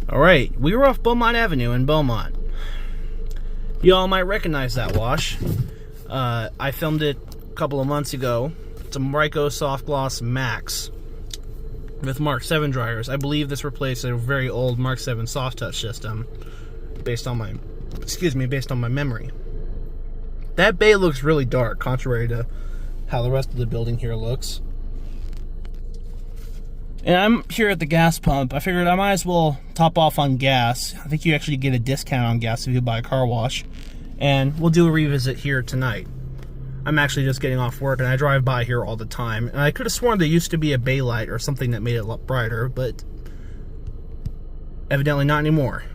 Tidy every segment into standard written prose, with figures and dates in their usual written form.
Alright, we were off Beaumont Avenue in Beaumont. Y'all might recognize that wash. I filmed it a couple of months ago. It's a Ryko Softgloss MAXX with Mark VII Dryers. I believe this replaced a very old Mark VII Soft Touch system based on my memory. That bay looks really dark, contrary to how the rest of the building here looks. And I'm here at the gas pump. I figured I might as well top off on gas. I think you actually get a discount on gas if you buy a car wash. And we'll do a revisit here tonight. I'm actually just getting off work and I drive by here all the time. And I could have sworn there used to be a bay light or something that made it a lot brighter, but evidently not anymore.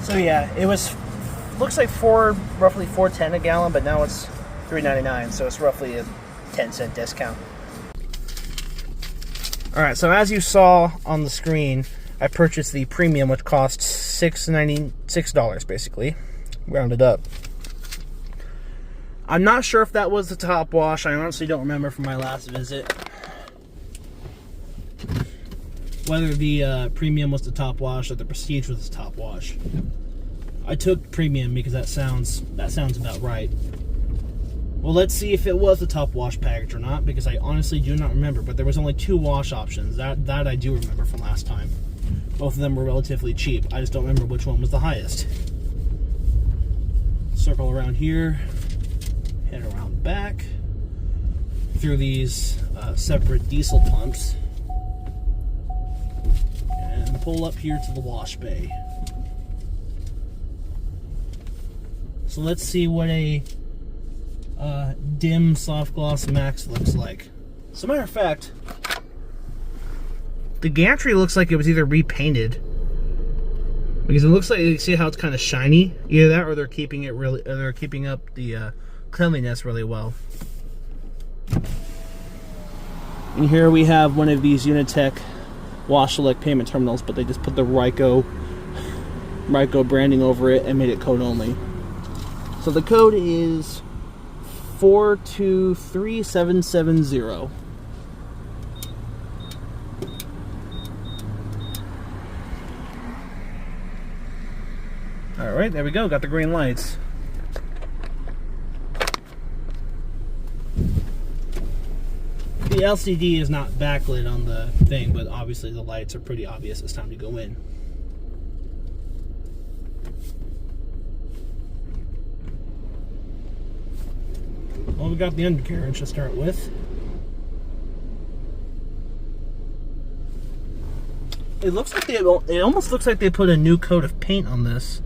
So yeah, it looks like roughly $4.10 a gallon, but now it's $3.99, so it's roughly a 10-cent discount. Alright, so as you saw on the screen, I purchased the premium, which costs $6 basically, rounded up. I'm not sure if that was the top wash. I honestly don't remember from my last visit whether the premium was the top wash or the prestige was the top wash. I took premium because that sounds about right. Well, let's see if it was the top wash package or not, because I honestly do not remember, but there was only 2 wash options. That I do remember from last time. Both of them were relatively cheap. I just don't remember which one was the highest. Circle around here, head around back, through these separate diesel pumps, and pull up here to the wash bay. So let's see what a dim Softgloss MAXX looks like. As a matter of fact, the gantry looks like it was either repainted, because it looks like, you see how it's kind of shiny. Either that, or they're keeping up the cleanliness really well. And here we have one of these Unitech wash select payment terminals, but they just put the Ryko branding over it and made it code only. So the code is 423770. Alright, there we go, got the green lights. The LCD is not backlit on the thing, but obviously the lights are pretty obvious. It's time to go in. Well, we got the undercarriage to start with. It looks like it almost looks like they put a new coat of paint on this.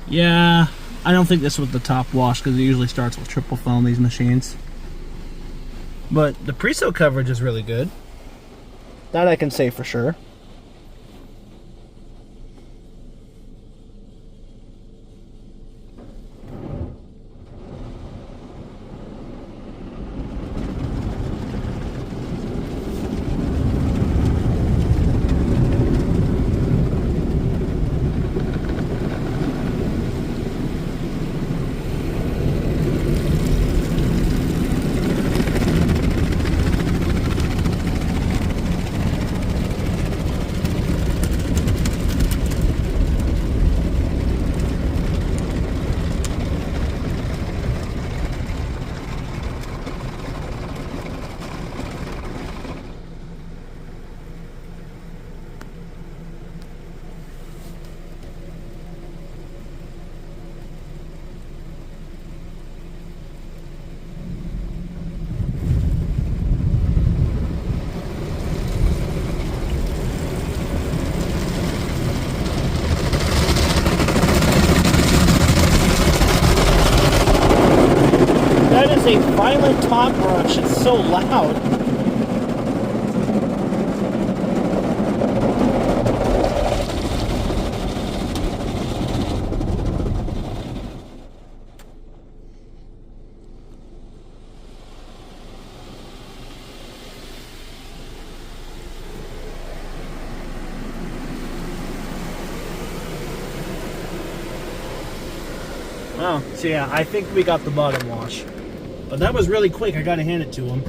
Yeah, I don't think this was the top wash, because it usually starts with triple fill on these machines. But the pre-soak coverage is really good. That I can say for sure. is a violent top rush. It's so loud. Oh, so yeah, I think we got the bottom wash. But that was really quick, I gotta hand it to him.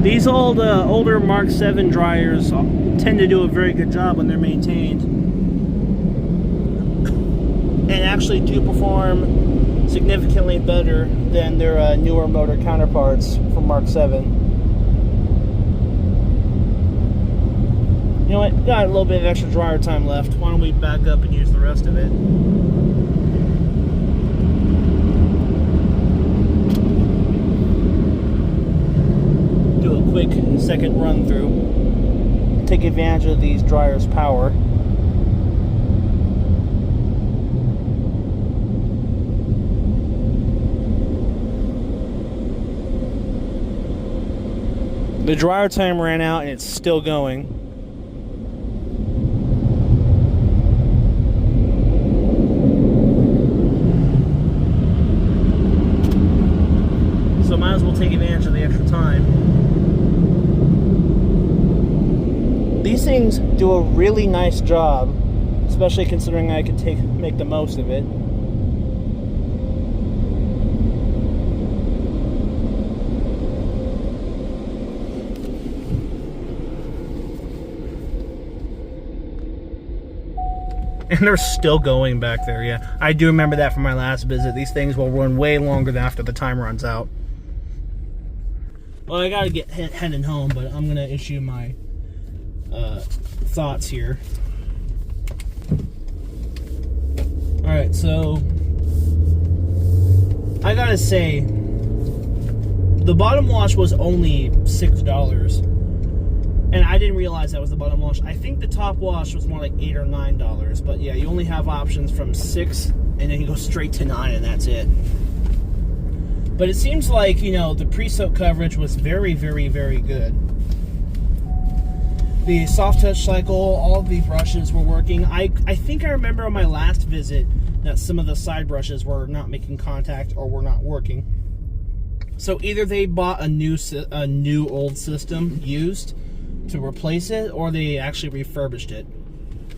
These older Mark VII Dryers tend to do a very good job when they're maintained, and actually do perform significantly better than their newer motor counterparts from Mark VII. You know what? Got a little bit of extra dryer time left. Why don't we back up and use the rest of it? Quick second run through. Take advantage of these dryers' power. The dryer time ran out and it's still going. So might as well take advantage of the extra time. These things do a really nice job, especially considering I could make the most of it. And they're still going back there, yeah. I do remember that from my last visit. These things will run way longer than after the time runs out. Well, I gotta get heading home, but I'm gonna issue my thoughts here. Alright, so I gotta say, the bottom wash was only $6, and I didn't realize that was the bottom wash. I think the top wash was more like $8 or $9, but yeah, you only have options from 6 and then you go straight to 9 and that's it. But it seems like, you know, the pre-soak coverage was very, very, very good. The soft touch cycle, all of the brushes were working. I think I remember on my last visit that some of the side brushes were not making contact or were not working. So either they bought a new old system used to replace it, or they actually refurbished it.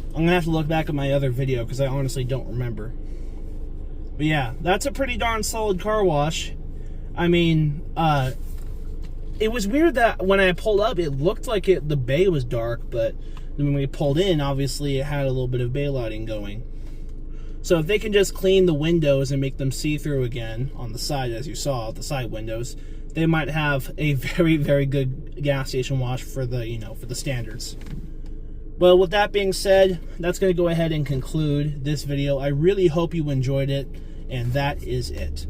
I'm gonna have to look back at my other video because I honestly don't remember. But yeah, that's a pretty darn solid car wash. I mean, it was weird that when I pulled up, it looked like the bay was dark, but when we pulled in, obviously it had a little bit of bay lighting going. So if they can just clean the windows and make them see-through again on the side, as you saw, the side windows, they might have a very, very good gas station wash for the, you know, for the standards. Well, with that being said, that's going to go ahead and conclude this video. I really hope you enjoyed it, and that is it.